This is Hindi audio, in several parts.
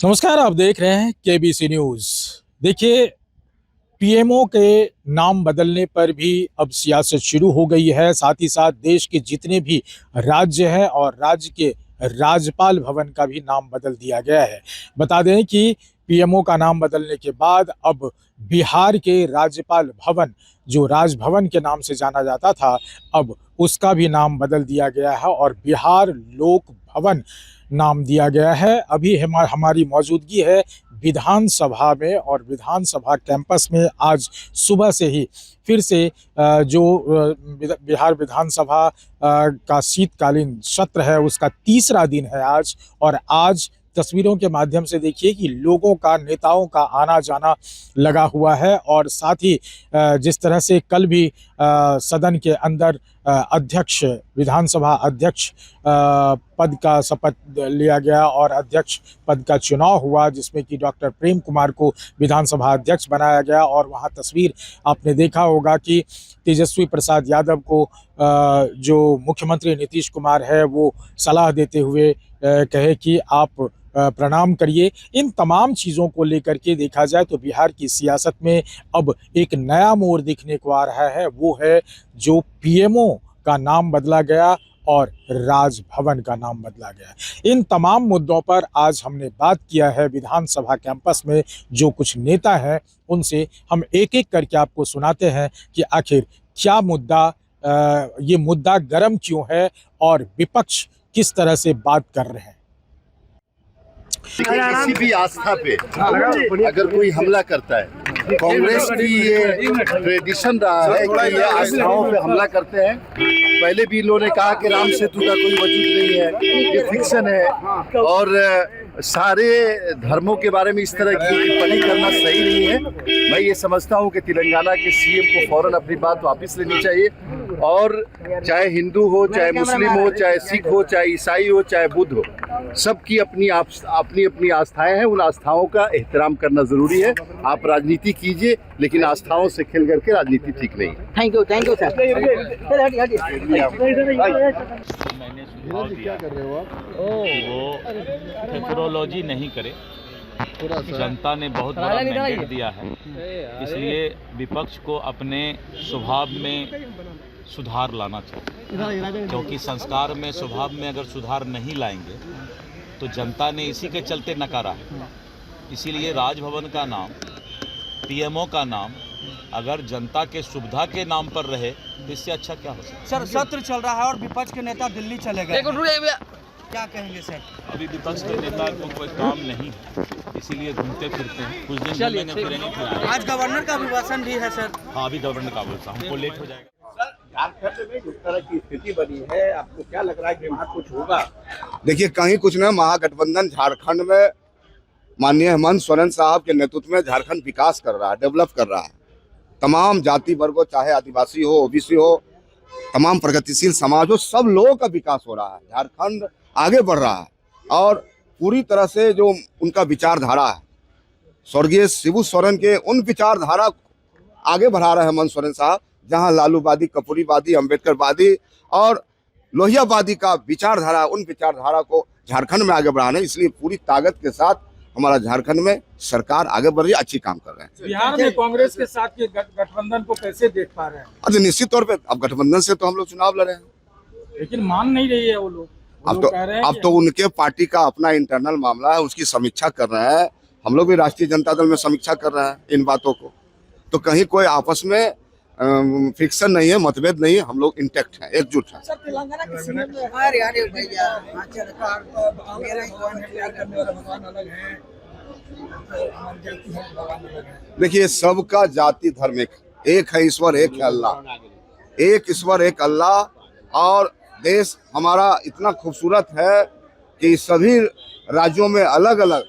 नमस्कार, आप देख रहे हैं केबीसी न्यूज। देखिए, पीएमओ के नाम बदलने पर भी अब सियासत शुरू हो गई है। साथ ही साथ देश के जितने भी राज्य हैं और राज्य के राज्यपाल भवन का भी नाम बदल दिया गया है। बता दें कि पीएमओ का नाम बदलने के बाद अब बिहार के राज्यपाल भवन, जो राजभवन के नाम से जाना जाता था, अब उसका भी नाम बदल दिया गया है और बिहार लोक भवन नाम दिया गया है। अभी हमारी मौजूदगी है विधानसभा में और विधानसभा कैंपस में आज सुबह से ही फिर से बिहार विधानसभा का शीतकालीन सत्र है, उसका तीसरा दिन है आज। और आज तस्वीरों के माध्यम से देखिए कि लोगों का, नेताओं का आना जाना लगा हुआ है। और साथ ही जिस तरह से कल भी सदन के अंदर अध्यक्ष, विधानसभा अध्यक्ष पद का शपथ लिया गया और अध्यक्ष पद का चुनाव हुआ, जिसमें कि डॉक्टर प्रेम कुमार को विधानसभा अध्यक्ष बनाया गया। और वहां तस्वीर आपने देखा होगा कि तेजस्वी प्रसाद यादव को जो मुख्यमंत्री नीतीश कुमार है वो सलाह देते हुए कहे कि आप प्रणाम करिए। इन तमाम चीज़ों को लेकर के देखा जाए तो बिहार की सियासत में अब एक नया मोड़ दिखने को आ रहा है। वो है जो पीएमओ का नाम बदला गया और राजभवन का नाम बदला गया। इन तमाम मुद्दों पर आज हमने बात किया है विधानसभा कैंपस में। जो कुछ नेता हैं उनसे हम एक एक करके आपको सुनाते हैं कि आखिर क्या मुद्दा, ये मुद्दा गर्म क्यों है और विपक्ष किस तरह से बात कर रहे हैं। किसी भी आस्था पे अगर कोई हमला करता है, कांग्रेस की ये ट्रेडिशन रहा है कि ये आस्थाओं पे हमला करते हैं। पहले भी इन्होंने ने कहा कि राम सेतु का कोई वजूद नहीं है, ये फिक्शन है। और सारे धर्मों के बारे में इस तरह की टिप्पणी करना सही नहीं है। मैं ये समझता हूँ कि तेलंगाना के सीएम को फौरन अपनी बात वापस लेनी चाहिए। और चाहे हिंदू हो, चाहे मुस्लिम हो, चाहे सिख हो, चाहे ईसाई हो, चाहे बुद्ध हो, सबकी अपनी अपनी आस्थाएं हैं। उन आस्थाओं का एहतराम करना जरूरी है। आप राजनीति कीजिए, लेकिन आस्थाओं से खेल करके राजनीति ठीक नहीं है। Thank you sir. मैंने सुझाव दिया कि वो टेक्नोलॉजी नहीं करे। जनता ने बहुत बड़ा मैंडेट दिया है, इसलिए विपक्ष को अपने स्वभाव में सुधार लाना चाहिए। क्योंकि संस्कार में, स्वभाव में अगर सुधार नहीं लाएंगे तो जनता ने इसी के चलते नकारा है। इसीलिए राजभवन का नाम, पीएमओ का नाम अगर जनता के सुविधा के नाम पर रहे तो इससे अच्छा क्या हो सकता है। सर, सत्र चल रहा है और विपक्ष के नेता दिल्ली चले गए, क्या कहेंगे सर? अभी विपक्ष के नेता को कोई काम नहीं है, इसीलिए घूमते फिरते हैं। कुछ दिन घूमेंगे फिरेंगे, फिर आज गवर्नर का अभिभाषण भी है सर। हाँ, अभी गवर्नर का अभिभाषण, हमको लेट हो जाएगा। झारखंड में जिस तरह की स्थिति बनी है, आपको क्या लग रहा है कि वहाँ कुछ होगा? देखिए, कहीं कुछ ना, महागठबंधन झारखंड में माननीय हेमंत सोरेन साहब के नेतृत्व में झारखंड विकास कर रहा है, डेवलप कर रहा है। तमाम जाति वर्गों, चाहे आदिवासी हो, ओबीसी हो, तमाम प्रगतिशील समाज हो, सब लोगों का विकास हो रहा है। झारखंड आगे बढ़ रहा है और पूरी तरह से जो उनका विचारधारा है, स्वर्गीय शिबू सोरेन के उन विचारधारा आगे बढ़ा रहे हैं हेमंत सोरेन साहब। जहां लालूवादी, कपूरीवादी, अम्बेडकरवादी और लोहियावादी का विचारधारा, उन विचारधारा को झारखंड में आगे बढ़ाने, इसलिए पूरी ताकत के साथ हमारा झारखंड में सरकार आगे बढ़ रही है, अच्छी काम कर रहे हैं। बिहार में कांग्रेस के साथ के गठबंधन को कैसे देख पा रहे हैं? अच्छा, निश्चित तौर पे अब गठबंधन से तो हम लोग चुनाव लड़े हैं, लेकिन मान नहीं रही है वो लोग। अब तो उनके पार्टी का अपना इंटरनल मामला है, उसकी समीक्षा कर रहे हैं। हम लोग भी राष्ट्रीय जनता दल में समीक्षा कर रहे हैं इन बातों को। तो कहीं कोई आपस में फिक्सन नहीं है, मतभेद नहीं है, हम लोग इंटैक्ट हैं, एकजुट हैं। तेलंगाना के सीएम देखिए, सबका जाति धर्म एक है, ईश्वर एक है, अल्लाह एक, ईश्वर एक, अल्लाह। और देश हमारा इतना खूबसूरत है कि सभी राज्यों में अलग अलग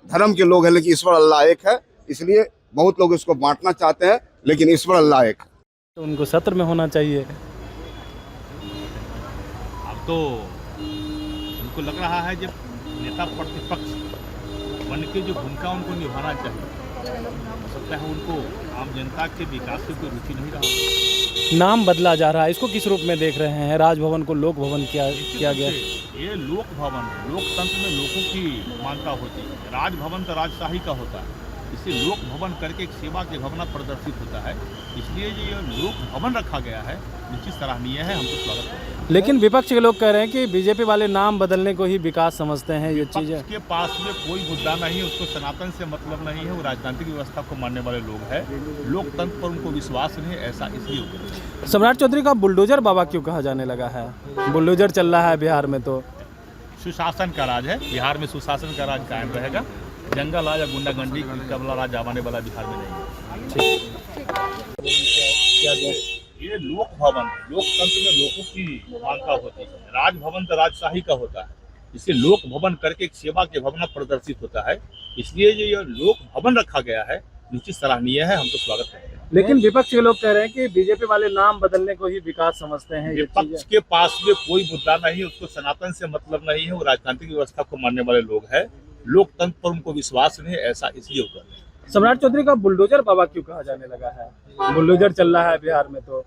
धर्म के लोग हैं, लेकिन ईश्वर अल्लाह एक है। इसलिए बहुत लोग इसको बांटना चाहते हैं, लेकिन ईश्वर अल्लाह एक है। तो उनको सत्र में होना चाहिए। अब तो उनको लग रहा है जब नेता प्रतिपक्ष बन के जो भूमिका उनको निभाना चाहिए, हो सकता है उनको आम जनता के विकास की कोई रुचि नहीं रहा। नाम बदला जा रहा है, इसको किस रूप में देख रहे हैं? राजभवन को लोक भवन किया गया। ये लोक भवन, लोकतंत्र में लोगों की मान्यता होती है। राजभवन तो राजशाही का होता है, इसे लोक भवन करके एक सेवा की भावना प्रदर्शित होता है। इसलिए जो ये लोक भवन रखा गया है निश्चित सराहनीय है, हम तो स्वागत करते हैं। लेकिन विपक्ष के लोग कह रहे हैं कि बीजेपी वाले नाम बदलने को ही विकास समझते हैं। ये चीज़ विपक्ष के पास में कोई मुद्दा नहीं है, उसको सनातन से मतलब नहीं है, वो राजनीतिक व्यवस्था को मानने वाले लोग हैं, लोकतंत्र पर उनको विश्वास नहीं है, ऐसा इसलिए होता है। सम्राट चौधरी का बुलडोजर बाबा क्यों कहा जाने लगा है? बुलडोजर चल रहा है बिहार में, तो सुशासन का राज है, बिहार में सुशासन का राज कायम रहेगा। जंगल राज या गुंडागर्दी का वाला राज आने वाला बिहार में नहीं है। ये लोक भवन, लोकतंत्र में लोगों की मान्यता होती है, राजभवन तो राजशाही का होता है, इसे लोक भवन करके एक सेवा की भावना प्रदर्शित होता है। इसलिए जो ये लोक भवन रखा गया है निश्चित सराहनीय है, हम तो स्वागत करते हैं। लेकिन विपक्ष के लोग कह रहे हैं कि बीजेपी वाले नाम बदलने को ही विकास समझते हैं। ये विपक्ष के पास में कोई मुद्दा नहीं है, उसको सनातन से मतलब नहीं है, वो राजनीतिक व्यवस्था को मानने वाले लोग हैं, लोकतंत्र पर उनको विश्वास नहीं है, ऐसा इसलिए होता है। सम्राट चौधरी का बुलडोजर बाबा क्यों कहा जाने लगा है? बुलडोजर चल रहा है बिहार में, तो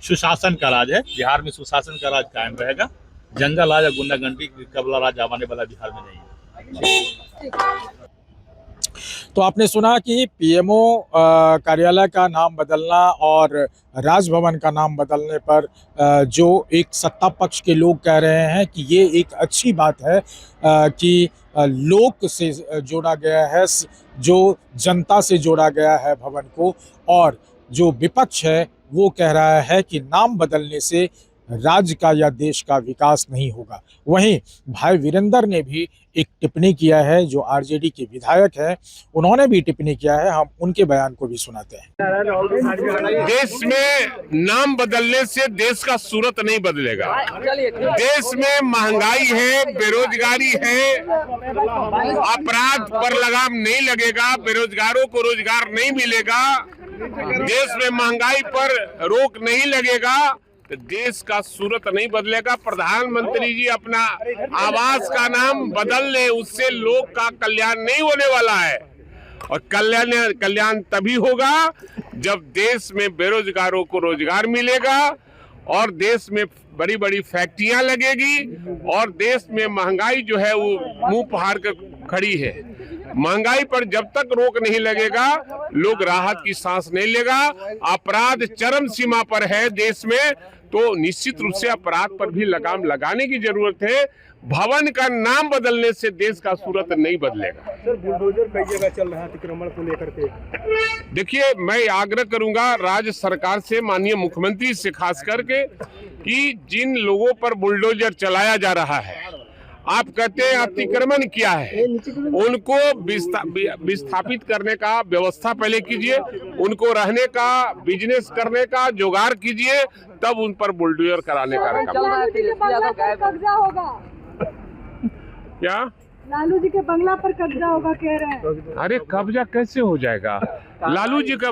सुशासन का राज है, बिहार में सुशासन का राज कायम रहेगा। जंगल राज या गुंडागर्दी का वाला राज आने वाला बिहार में नहीं है। तो आपने सुना कि पीएमओ कार्यालय का नाम बदलना और राजभवन का नाम बदलने पर जो एक सत्ता पक्ष के लोग कह रहे हैं कि ये एक अच्छी बात है कि लोक से जोड़ा गया है, जो जनता से जोड़ा गया है भवन को, और जो विपक्ष है वो कह रहा है कि नाम बदलने से राज्य का या देश का विकास नहीं होगा। वहीं भाई वीरेंद्र ने भी एक टिप्पणी किया है, जो आरजेडी के विधायक हैं, उन्होंने भी टिप्पणी किया है, हम उनके बयान को भी सुनाते हैं। देश में नाम बदलने से देश का सूरत नहीं बदलेगा। देश में महंगाई है, बेरोजगारी है, अपराध पर लगाम नहीं लगेगा, बेरोजगारों को रोजगार नहीं मिलेगा, देश में महंगाई पर रोक नहीं लगेगा तो देश का सूरत नहीं बदलेगा। प्रधानमंत्री जी अपना आवास का नाम बदल ले, उससे लोग का कल्याण नहीं होने वाला है। और कल्याण तभी होगा जब देश में बेरोजगारों को रोजगार मिलेगा और देश में बड़ी बड़ी फैक्ट्रियां लगेगी और देश में महंगाई जो है वो मुंह फाड़ कर खड़ी है। महंगाई पर जब तक रोक नहीं लगेगा लोग राहत की सांस नहीं लेगा। अपराध चरम सीमा पर है देश में, तो निश्चित रूप से अपराध पर भी लगाम लगाने की जरूरत है। भवन का नाम बदलने से देश का सूरत नहीं बदलेगा। सर, बुलडोजर कई जगह चल रहा है अतिक्रमण को लेकर के। देखिए, मैं आग्रह करूंगा राज्य सरकार से, माननीय मुख्यमंत्री से खास करके, कि जिन लोगों पर बुलडोजर चलाया जा रहा है, आप कहते हैं अतिक्रमण किया है, उनको विस्थापित करने का व्यवस्था पहले कीजिए, उनको रहने का, बिजनेस करने का जुगाड़ कीजिए, तब उन पर बुलडोजर कराने का कब्जा होगा। क्या लालू जी के बंगला पर कब्जा होगा कह रहे हैं? अरे कब्जा कैसे हो जाएगा? लालू जी का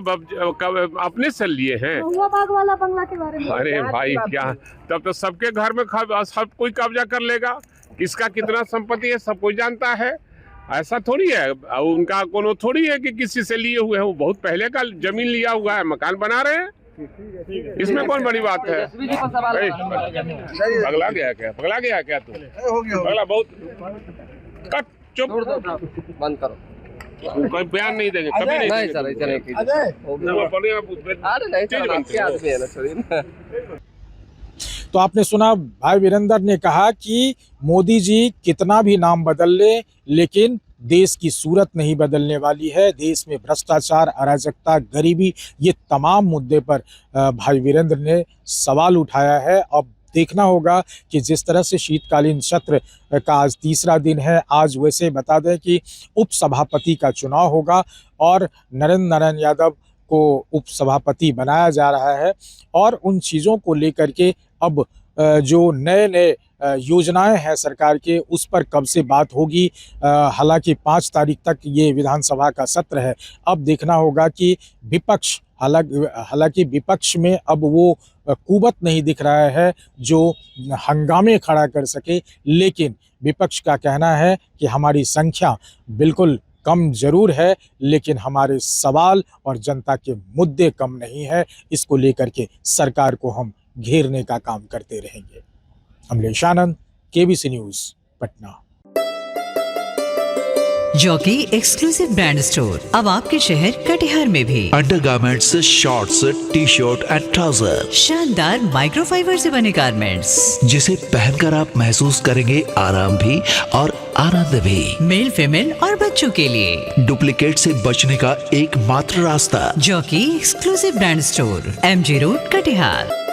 अपने से लिए हैं। बाग वाला बंगला के बारे में? अरे भाई, क्या तब तो सबके घर में सब कोई कब्जा कर लेगा। किसका कितना संपत्ति है सब कोई जानता है। ऐसा थोड़ी है, उनका कोनो थोड़ी है कि किसी से लिए हुए हैं। वो बहुत पहले का जमीन लिया हुआ है, मकान बना रहे हैं, इसमें कौन बड़ी बात है? पगला गया क्या? पगला गया क्या तू? पगला बहुत। कट, चुप, बंद करो। कोई बयान नहीं देंगे कभी नहीं। नहीं सर, ऐसा नहीं कीजिए। तो आपने सुना, भाई वीरेंद्र ने कहा कि मोदी जी कितना भी नाम बदल ले, लेकिन देश की सूरत नहीं बदलने वाली है। देश में भ्रष्टाचार, अराजकता, गरीबी, ये तमाम मुद्दे पर भाई वीरेंद्र ने सवाल उठाया है। अब देखना होगा कि जिस तरह से शीतकालीन सत्र का आज तीसरा दिन है, आज वैसे बता दें कि उपसभापति का चुनाव होगा और नरेंद्र नारायण यादव को उपसभापति बनाया जा रहा है, और उन चीज़ों को लेकर के अब जो नए योजनाएं हैं सरकार के, उस पर कब से बात होगी। हालांकि 5 तारीख तक ये विधानसभा का सत्र है। अब देखना होगा कि विपक्ष, हालांकि विपक्ष में अब वो कुवत नहीं दिख रहा है जो हंगामे खड़ा कर सके, लेकिन विपक्ष का कहना है कि हमारी संख्या बिल्कुल कम जरूर है, लेकिन हमारे सवाल और जनता के मुद्दे कम नहीं है। इसको लेकर के सरकार को हम घेरने का काम करते रहेंगे। Amlesh Anand, KBC news, Patna. Jockey exclusive brand store अब आपके शहर कटिहार में भी। Undergarments, shorts, T shirt and trouser, शानदार माइक्रोफाइबर से बने गारमेंट्स जिसे पहनकर आप महसूस करेंगे आराम भी और आनंद भी। मेल, फीमेल और बच्चों के लिए डुप्लीकेट से बचने का एकमात्र रास्ता jockey exclusive brand store, MG road, Katihar.